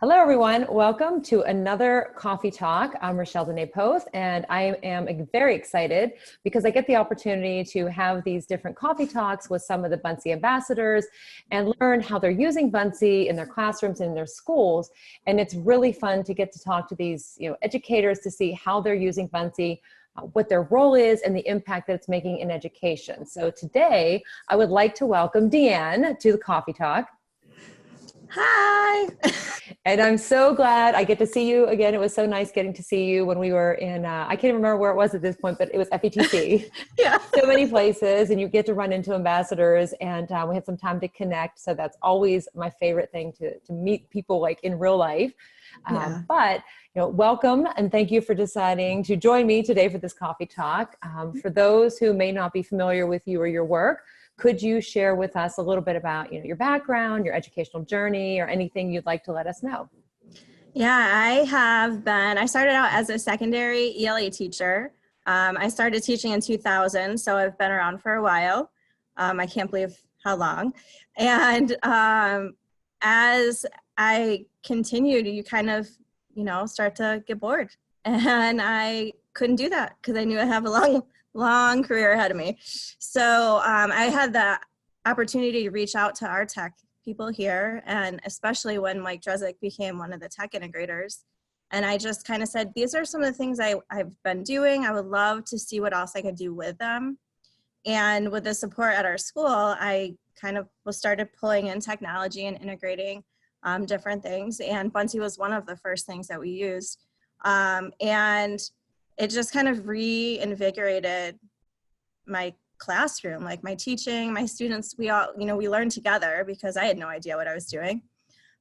Hello, everyone. Welcome to another Coffee Talk. I'm Rochelle Deann Poleon, and I am very excited because I get the opportunity to have these different coffee talks with some of the Buncee ambassadors and learn how they're using Buncee in their classrooms and in their schools. And it's really fun to get to talk to these, educators to see how they're using Buncee, what their role is, and the impact that it's making in education. So today, I would like to welcome Deann to the Coffee Talk. Hi. And I'm so glad I get to see you again. It was so nice getting to see you when we were in, I can't remember where it was at this point, but it was FETC. Yeah. So many places, and you get to run into ambassadors, and we had some time to connect. So that's always my favorite thing, to meet people like in real life. But welcome, and thank you for deciding to join me today for this coffee talk. For those who may not be familiar with you or your work, could you share with us a little bit about your background, your educational journey, or anything you'd like to let us know? Yeah, I started out as a secondary ELA teacher. I started teaching in 2000, so I've been around for a while. I can't believe how long. And as I continued, you kind of, start to get bored. And I couldn't do that because I knew I have a long career ahead of me. So I had the opportunity to reach out to our tech people here, and especially when Mike Drezick became one of the tech integrators. And I just kind of said, these are some of the things I've been doing. I would love to see what else I could do with them. And with the support at our school, I kind of started pulling in technology and integrating different things. And Buncee was one of the first things that we used. And it just kind of reinvigorated my classroom, like my teaching, my students. We all, we learned together because I had no idea what I was doing.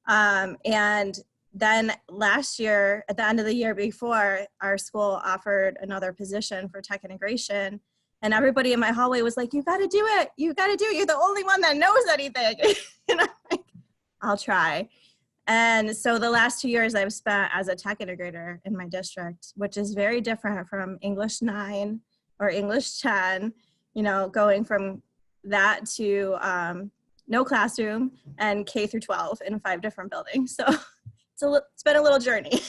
And then last year, at the end of the year before, our school offered another position for tech integration. And everybody in my hallway was like, you got to do it. You got to do it. You're the only one that knows anything. And I'm like, I'll try. And so the last 2 years I've spent as a tech integrator in my district, which is very different from English 9 or English 10, going from that to no classroom and K through 12 in 5 different buildings. So it's been a little journey.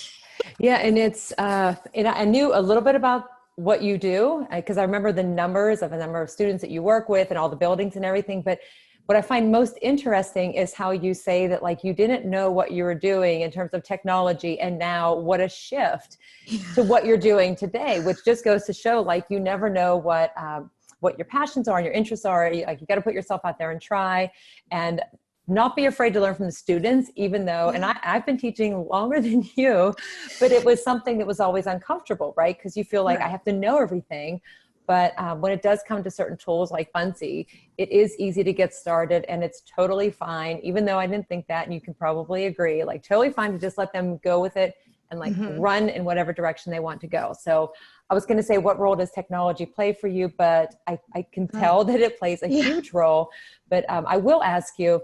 Yeah, and and I knew a little bit about what you do because I remember the number of students that you work with and all the buildings and everything. But what I find most interesting is how you say that, like, you didn't know what you were doing in terms of technology, and now what a shift to what you're doing today, which just goes to show, like, you never know what your passions are and your interests are. Like, you got to put yourself out there and try, and not be afraid to learn from the students, even though, and I've been teaching longer than you, but it was something that was always uncomfortable, right? Because you feel like I have to know everything. But when it does come to certain tools like Buncee, it is easy to get started, and it's totally fine, even though I didn't think that, and you can probably agree, like, totally fine to just let them go with it and run in whatever direction they want to go. So I was going to say, what role does technology play for you? But I can tell that it plays a huge role. But I will ask you,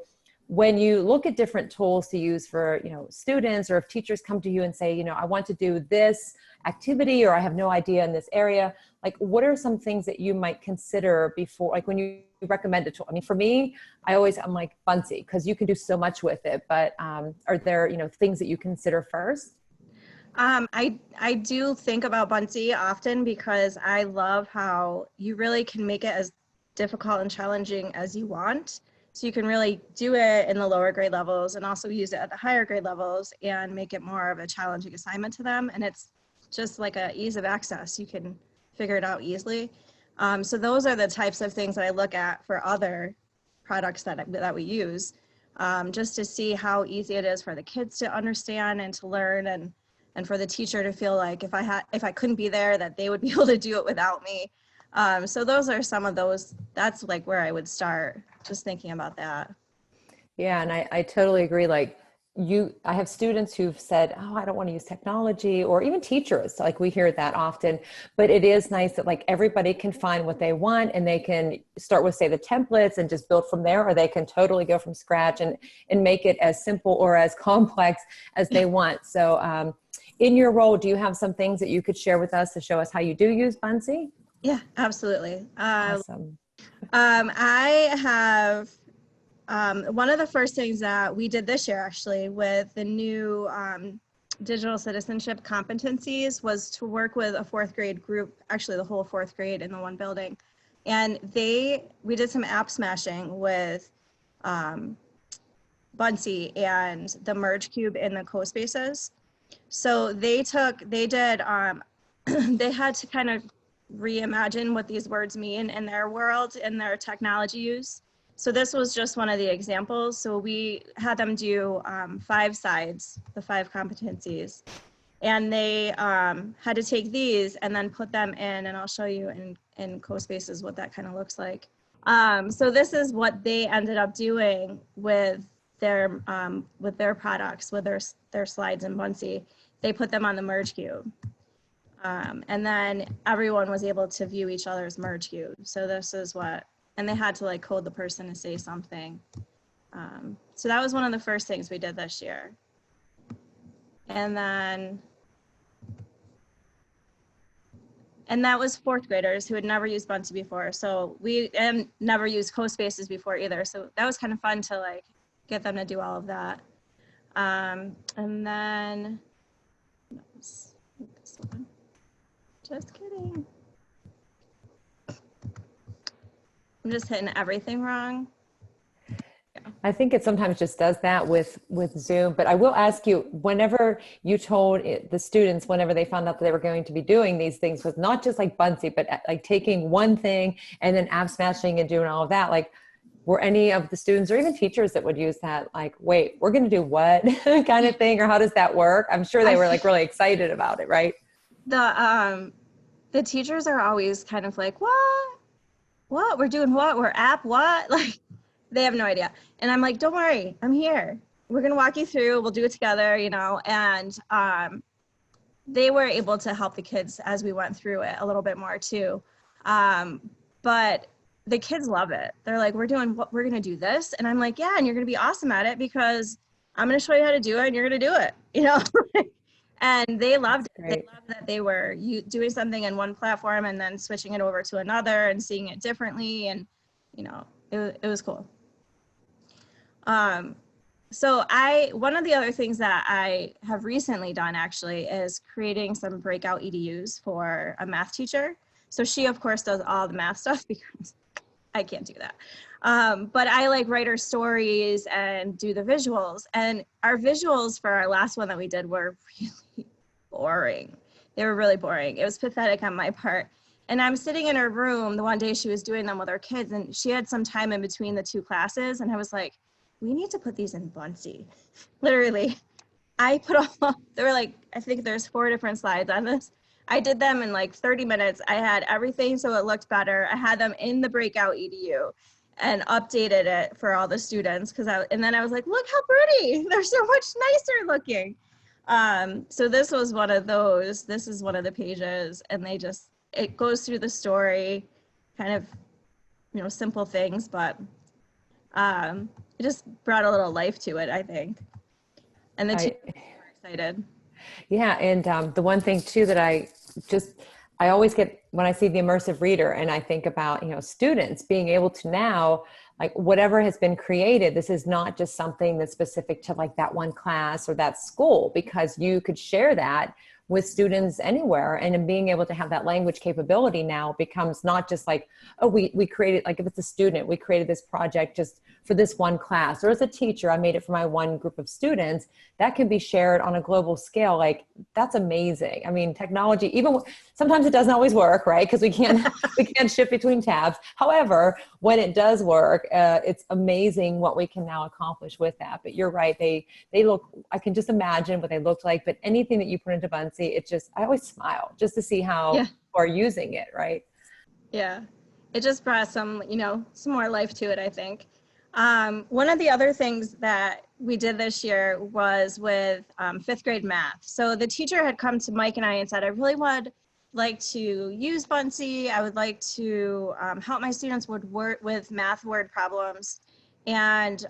when you look at different tools to use for, students, or if teachers come to you and say, I want to do this activity, or I have no idea in this area, like, what are some things that you might consider before, like, when you recommend a tool? I mean, for me, I'm like Buncee, because you can do so much with it, but are there, things that you consider first? I do think about Buncee often because I love how you really can make it as difficult and challenging as you want. So you can really do it in the lower grade levels and also use it at the higher grade levels and make it more of a challenging assignment to them. And it's just like a ease of access. You can figure it out easily. So those are the types of things that I look at for other products that we use, just to see how easy it is for the kids to understand and to learn, and for the teacher to feel like if I couldn't be there, that they would be able to do it without me. So those are some of those. That's like where I would start, just thinking about that. Yeah, and I totally agree. Like, I have students who've said, oh, I don't want to use technology, or even teachers, like, we hear that often. But it is nice that, like, everybody can find what they want, and they can start with, say, the templates and just build from there, or they can totally go from scratch and make it as simple or as complex as they want. So in your role, do you have some things that you could share with us to show us how you do use Buncee? Yeah, absolutely. Awesome. I have One of the first things that we did this year, actually, with the new digital citizenship competencies was to work with a fourth grade group, actually the whole fourth grade in the one building. And we did some app smashing with Buncee and the merge cube in the co-spaces. So they did, they had to kind of reimagine what these words mean in their world, in their technology use. So this was just one of the examples. So we had them do 5 sides, the 5 competencies. And they had to take these and then put them in, and I'll show you in co-spaces what that kind of looks like. So this is what they ended up doing with their products, with their slides in Buncee. They put them on the merge cube. And then everyone was able to view each other's merge cube. So this is what, and they had to like code the person to say something. So that was one of the first things we did this year. And that was 4th graders who had never used Buncee before. So we never used co-spaces before either. So that was kind of fun to like get them to do all of that. And then, this one. Just kidding. I'm just hitting everything wrong. I think it sometimes just does that with Zoom, but I will ask you, whenever you told the students, whenever they found out that they were going to be doing these things, was not just like Buncee, but like taking one thing and then app smashing and doing all of that, like were any of the students or even teachers that would use that, like, wait, we're going to do what kind of thing, or how does that work? I'm sure they were like really excited about it, right? The teachers are always kind of like, what? We're doing what? We're app what? Like, they have no idea. And I'm like, don't worry, I'm here. We're going to walk you through. We'll do it together, you know. And they were able to help the kids as we went through it a little bit more too. But the kids love it. They're like, we're going to do this. And I'm like, yeah, and you're going to be awesome at it because I'm going to show you how to do it and you're going to do it, you know. And they loved it. They loved that they were doing something in one platform and then switching it over to another and seeing it differently. And, you know, it was cool. So one of the other things that I have recently done actually is creating some breakout EDUs for a math teacher. So she, of course, does all the math stuff because I can't do that. But I like write her stories and do the visuals. And our visuals for our last one that we did were really boring. They were really boring. It was pathetic on my part. And I'm sitting in her room the one day she was doing them with her kids, and she had some time in between the 2 classes. And I was like, we need to put these in Buncee. Literally, I put all, there were like, I think there's 4 different slides on this. I did them in like 30 minutes. I had everything so it looked better. I had them in the breakout EDU and updated it for all the students. And then I was like, look how pretty. They're so much nicer looking. So this was one of those. This is one of the pages, and it goes through the story, kind of, you know, simple things, but it just brought a little life to it, I think. And the teachers were excited. Yeah, and the one thing too that I always get when I see the immersive reader, and I think about, you know, students being able to now, like, whatever has been created, this is not just something that's specific to like that one class or that school, because you could share that with students anywhere. And in being able to have that language capability now becomes not just like, oh, we created, like if it's a student, we created this project just for this one class, or as a teacher, I made it for my one group of students. That can be shared on a global scale. Like, that's amazing. I mean, technology, even sometimes it doesn't always work, right? Because we can't shift between tabs. However, when it does work, it's amazing what we can now accomplish with that. But you're right, they look, I can just imagine what they looked like. But anything that you put into Buncee, I always smile just to see how people are using it, right? Yeah, it just brought some more life to it, I think. One of the other things that we did this year was with 5th grade math. So the teacher had come to Mike and I and said, I really would like to use Buncee. I would like to help my students with math word problems. And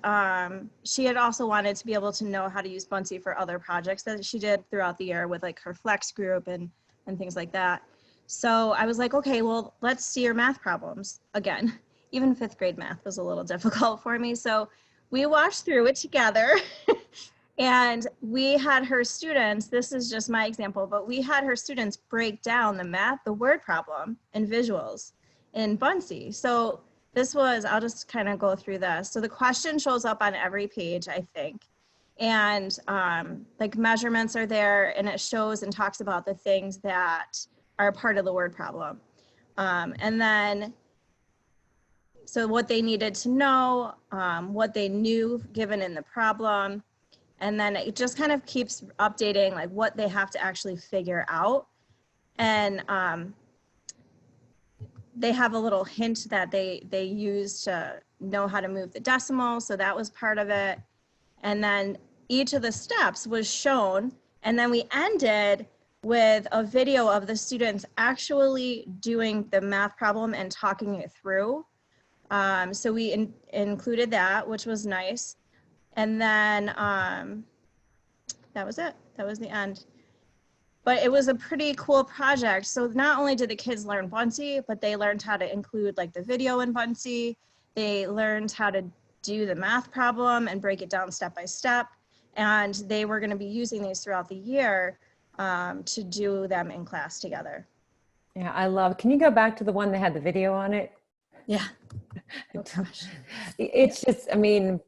she had also wanted to be able to know how to use Buncee for other projects that she did throughout the year with like her flex group and things like that. So I was like, okay, well, let's see your math problems again. Even 5th grade math was a little difficult for me. So we watched through it together. And we had her students, this is just my example, but we had her students break down the word problem and visuals in Buncee. So this was, I'll just kind of go through this. So the question shows up on every page, I think. And like measurements are there, and it shows and talks about the things that are a part of the word problem. And then, so what they needed to know, what they knew given in the problem. And then it just kind of keeps updating like what they have to actually figure out. And they have a little hint that they use to know how to move the decimal. So that was part of it. And then each of the steps was shown. And then we ended with a video of the students actually doing the math problem and talking it through. So we included that, which was nice. And then that was it. That was the end. But it was a pretty cool project. So not only did the kids learn Buncee, but they learned how to include like the video in Buncee. They learned how to do the math problem and break it down step by step. And they were going to be using these throughout the year to do them in class together. Yeah, I love, can you go back to the one that had the video on it? Yeah. Oh, gosh. It's just, I mean,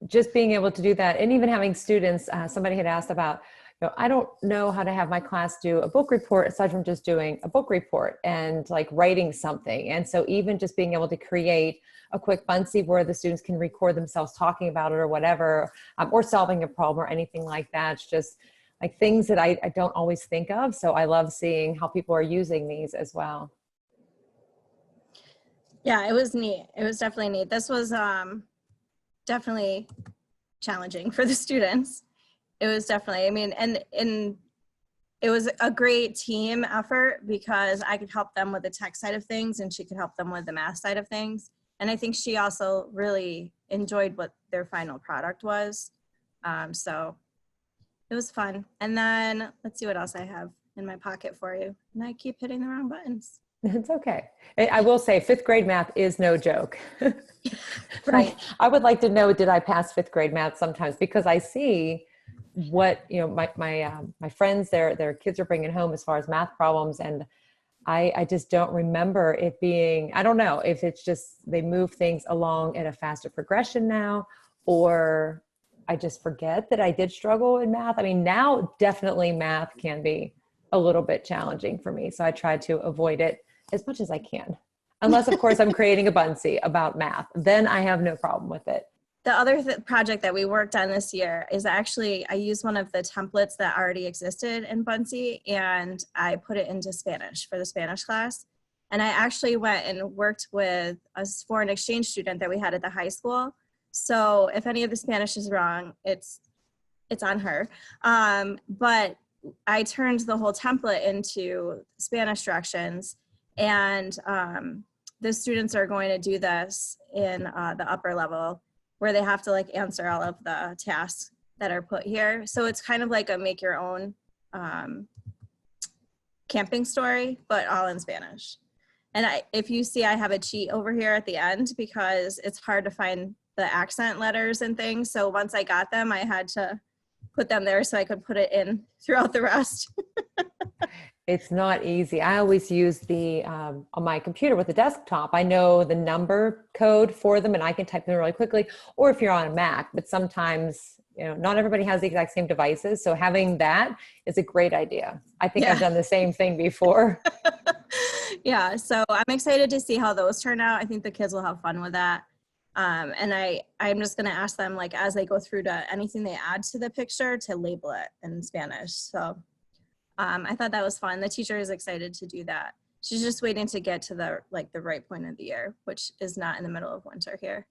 just being able to do that, and even having students, somebody had asked about, you know, I don't know how to have my class do a book report aside from just doing a book report and like writing something. And so even just being able to create a quick Buncee where the students can record themselves talking about it or whatever, or solving a problem or anything like that. It's just like things that I don't always think of. So I love seeing how people are using these as well. Yeah, it was neat. It was definitely neat. This was definitely challenging for the students. It was definitely, I mean, and it was a great team effort because I could help them with the tech side of things and she could help them with the math side of things. And I think she also really enjoyed what their final product was. So it was fun. And then let's see what else I have in my pocket for you. And I keep hitting the wrong buttons. It's okay. I will say fifth grade math is no joke. Right. I would like to know, did I pass fifth grade math sometimes? Because I see what, you know, my friends, their kids are bringing home as far as math problems. And I just don't remember it being, I don't know if it's just, they move things along at a faster progression now, or I just forget that I did struggle in math. I mean, now definitely math can be a little bit challenging for me. So I try to avoid it as much as I can. Unless, of course, I'm creating a Buncee about math. Then I have no problem with it. The other project that we worked on this year is actually, I used one of the templates that already existed in Buncee and I put it into Spanish for the Spanish class. And I actually went and worked with a foreign exchange student that we had at the high school. So if any of the Spanish is wrong, it's on her. But I turned the whole template into Spanish directions, and the students are going to do this in the upper level where they have to like answer all of the tasks that are put here. So it's kind of like a make your own camping story, but all in Spanish. And if you see, I have a cheat over here at the end because it's hard to find the accent letters and things. So once I got them, I had to put them there so I could put it in throughout the rest. It's not easy. I always use the, on my computer with the desktop, I know the number code for them and I can type them really quickly, or if you're on a Mac, but sometimes, you know, not everybody has the exact same devices. So having that is a great idea. I think I've done the same thing before. Yeah. So I'm excited to see how those turn out. I think the kids will have fun with that. And I'm just going to ask them, like, as they go through to anything they add to the picture to label it in Spanish. So I thought that was fun. The teacher is excited to do that. She's just waiting to get to the right point of the year, which is not in the middle of winter here.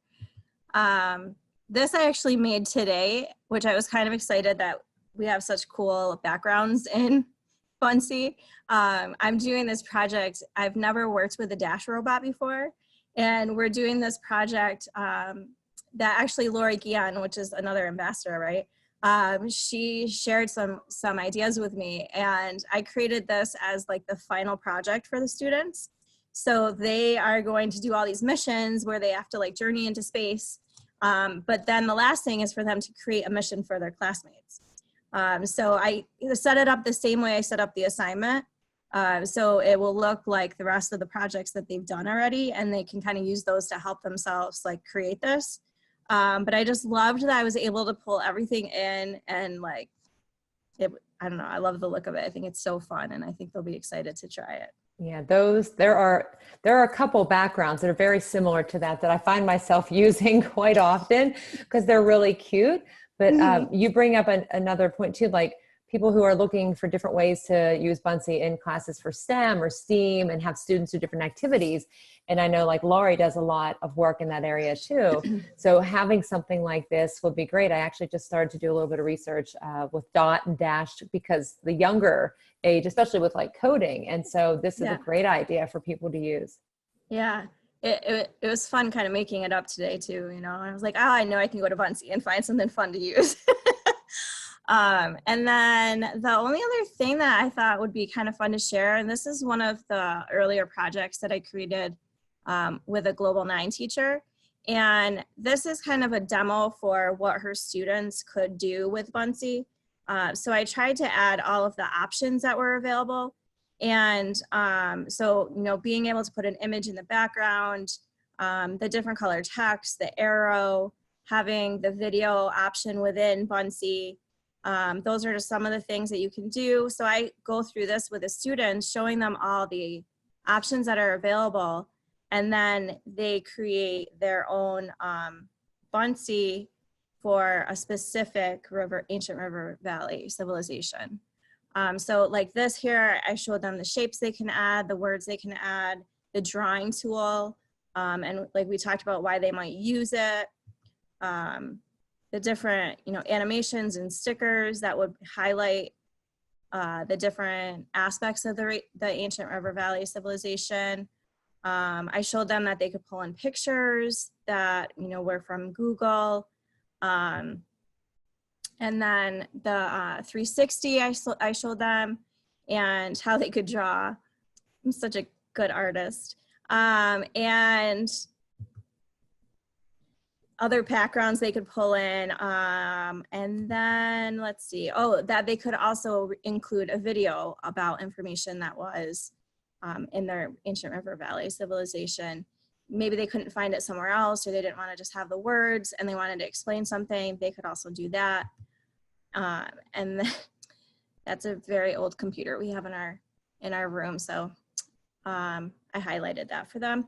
This I actually made today, which I was kind of excited that we have such cool backgrounds in Buncee. I'm doing this project. I've never worked with a Dash robot before. And we're doing this project that actually Lori Guion, which is another ambassador, right? She shared some ideas with me, and I created this as like the final project for the students. So they are going to do all these missions where they have to like journey into space. But then the last thing is for them to create a mission for their classmates. So I set it up the same way I set up the assignment. So it will look like the rest of the projects that they've done already, and they can kind of use those to help themselves like create this. But I just loved that I was able to pull everything in, and like, I don't know, I love the look of it. I think it's so fun, and I think they'll be excited to try it. Yeah, there are a couple backgrounds that are very similar to that I find myself using quite often because they're really cute. But you bring up another point too, like people who are looking for different ways to use Buncee in classes for STEM or STEAM and have students do different activities. And I know like Laurie does a lot of work in that area too. So having something like this would be great. I actually just started to do a little bit of research with Dot and Dash because the younger age, especially with like coding. And so this is a great idea for people to use. Yeah. It was fun kind of making it up today too, you know. I was like, oh, I know I can go to Buncee and find something fun to use. And then the only other thing that I thought would be kind of fun to share, and this is one of the earlier projects that I created with a Global 9 teacher. And this is kind of a demo for what her students could do with Buncee. So I tried to add all of the options that were available. And so, you know, being able to put an image in the background, the different color text, the arrow, having the video option within Buncee, those are just some of the things that you can do. So I go through this with the students, showing them all the options that are available, and then they create their own Buncee for a specific ancient river valley civilization. So like this here, I showed them the shapes they can add, the words they can add, the drawing tool, and like we talked about why they might use it, the different, you know, animations and stickers that would highlight the different aspects of the ancient river valley civilization. I showed them that they could pull in pictures that, you know, were from Google. And then the 360 I showed them, and how they could draw. I'm such a good artist. And other backgrounds they could pull in. And then let's see, that they could also include a video about information that was in their ancient river valley civilization. Maybe they couldn't find it somewhere else, or they didn't want to just have the words and they wanted to explain something. They could also do that. And that's a very old computer we have in our room. So I highlighted that for them,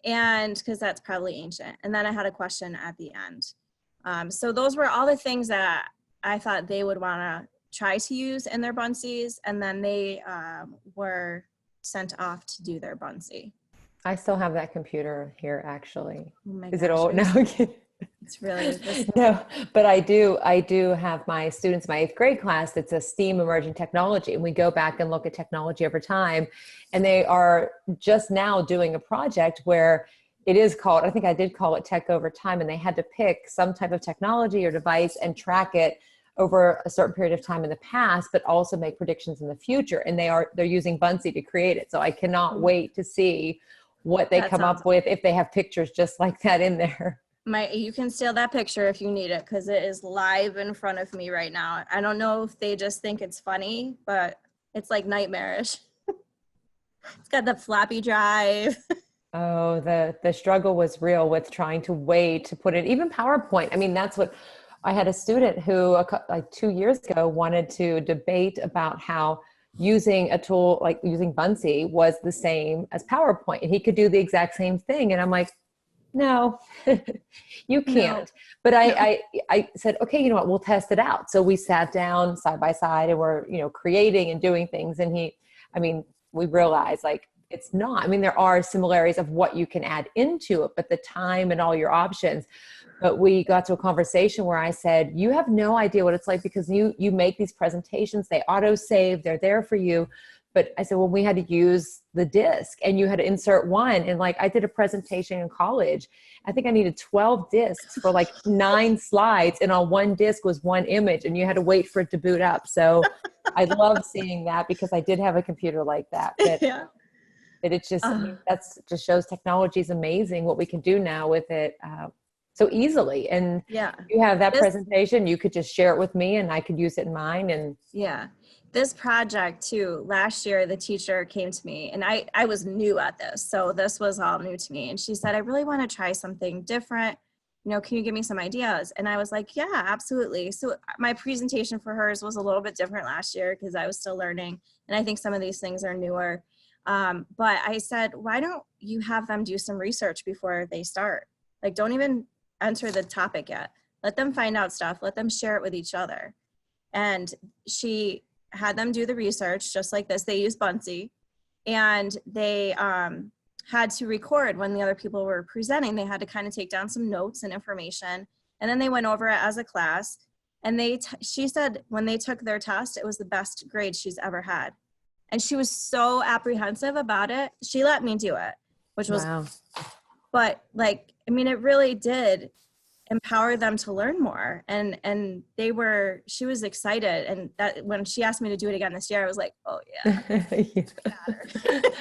and because that's probably ancient. And then I had a question at the end. So those were all the things that I thought they would want to try to use in their Buncees, and then they were sent off to do their Buncee. I still have that computer here, actually. Oh my Is gosh, it old? No. It's really no, but I do have my students, my 8th grade class, that's a STEAM emerging technology. And we go back and look at technology over time. And they are just now doing a project where it is called, I think I did call it Tech Over Time. And they had to pick some type of technology or device and track it over a certain period of time in the past, but also make predictions in the future. And they're using Buncee to create it. So I cannot wait to see what they come up with if they have pictures just like that in there. You can steal that picture if you need it, because it is live in front of me right now. I don't know if they just think it's funny, but it's like nightmarish. It's got the floppy drive. Oh, the struggle was real with trying to wait to put it, even PowerPoint. I mean, that's what I had a student who like 2 years ago wanted to debate about how using a tool like using Buncee was the same as PowerPoint, and he could do the exact same thing. And I'm like, no, you can't. No. But I said, okay, you know what, we'll test it out. So we sat down side by side and we're, you know, creating and doing things. And we realized like, it's not, there are similarities of what you can add into it, but the time and all your options. But we got to a conversation where I said, you have no idea what it's like, because you make these presentations, they auto save, they're there for you. But I said, well, we had to use the disc and you had to insert one. And like, I did a presentation in college. I think I needed 12 discs for like 9 slides. And on one disc was one image and you had to wait for it to boot up. So I love seeing that, because I did have a computer like that. But, yeah. But it's just, that's just shows technology is amazing what we can do now with it. so easily. And Yeah. you have that This, presentation, you could just share it with me and I could use it in mine. And yeah. This project too, last year, the teacher came to me and I was new at this. So this was all new to me. And she said, I really want to try something different. You know, can you give me some ideas? And I was like, yeah, absolutely. So my presentation for hers was a little bit different last year because I was still learning. And I think some of these things are newer. But I said, why don't you have them do some research before they start? Like, don't even enter the topic yet. Let them find out stuff. Let them share it with each other. And she had them do the research just like this. They used Buncee, and they had to record when the other people were presenting. They had to kind of take down some notes and information, and then they went over it as a class. And she said when they took their test, it was the best grade she's ever had. And she was so apprehensive about it. She let me do it, which was, wow. but like, I mean, it really did empower them to learn more. And she was excited. And that when she asked me to do it again this year, I was like, oh yeah.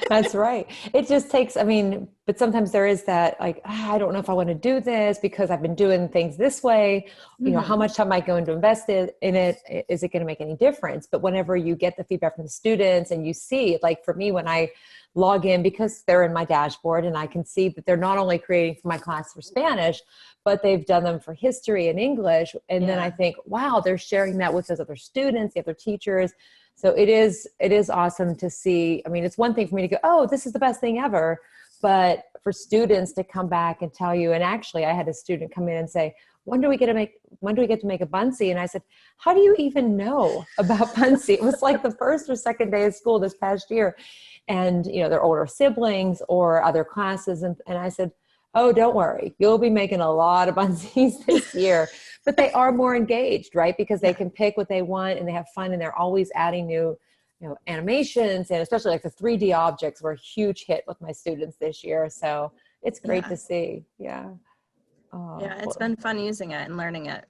That's right. It just takes, I mean, but sometimes there is that like, I don't know if I want to do this because I've been doing things this way. You know, how much time am I going to invest in it? Is it going to make any difference? But whenever you get the feedback from the students and you see, like for me, when I log in, because they're in my dashboard and I can see that they're not only creating for my class for Spanish, but they've done them for history and English. And then I think, wow, they're sharing that with those other students, the other teachers. So it is awesome to see. I mean, it's one thing for me to go, oh, this is the best thing ever. But for students to come back and tell you, and actually I had a student come in and say, when do we get to make a Buncee? And I said, how do you even know about Buncee? It was like the first or second day of school this past year. And, you know, their older siblings or other classes. And I said, oh, don't worry. You'll be making a lot of Buncees this year. But they are more engaged, right? Because they can pick what they want and they have fun and they're always adding new, you know, animations, and especially like the 3D objects were a huge hit with my students this year. So it's great to see. Yeah. Oh, yeah, it's been fun using it and learning it.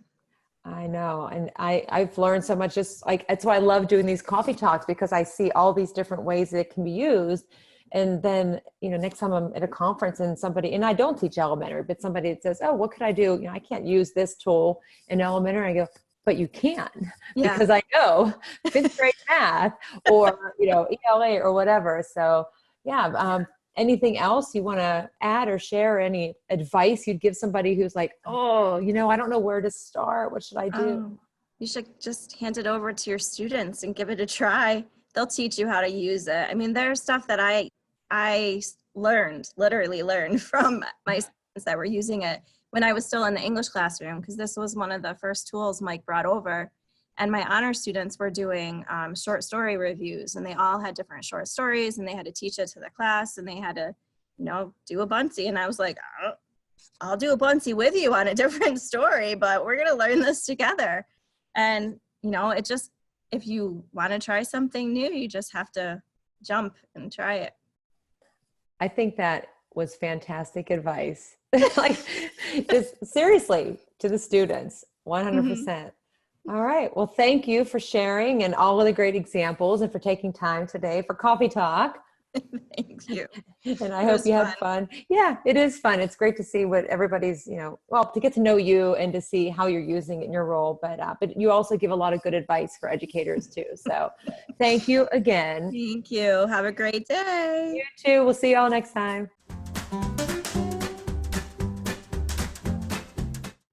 I know. And I've learned so much, just like, that's why I love doing these coffee talks, because I see all these different ways that it can be used. And then, you know, next time I'm at a conference and and I don't teach elementary, but somebody says, oh, what could I do? You know, I can't use this tool in elementary. I go, but you can, because I know fifth grade math or, you know, ELA or whatever. So yeah. Anything else you want to add or share? Any advice you'd give somebody who's like, oh, you know, I don't know where to start. What should I do? You should just hand it over to your students and give it a try. They'll teach you how to use it. I mean, there's stuff that I literally learned from my students that were using it when I was still in the English classroom, because this was one of the first tools Mike brought over. And my honor students were doing short story reviews, and they all had different short stories, and they had to teach it to the class, and they had to, you know, do a Buncee. And I was like, I'll do a Buncee with you on a different story, but we're going to learn this together. And, you know, it just, if you want to try something new, you just have to jump and try it. I think that was fantastic advice. Like, just seriously, to the students, 100%. All right. Well, thank you for sharing and all of the great examples and for taking time today for Coffee Talk. Thank you. And I hope you had fun. Yeah, it is fun. It's great to see what everybody's, you know, well, to get to know you and to see how you're using it in your role. But you also give a lot of good advice for educators too. So thank you again. Thank you. Have a great day. You too. We'll see you all next time.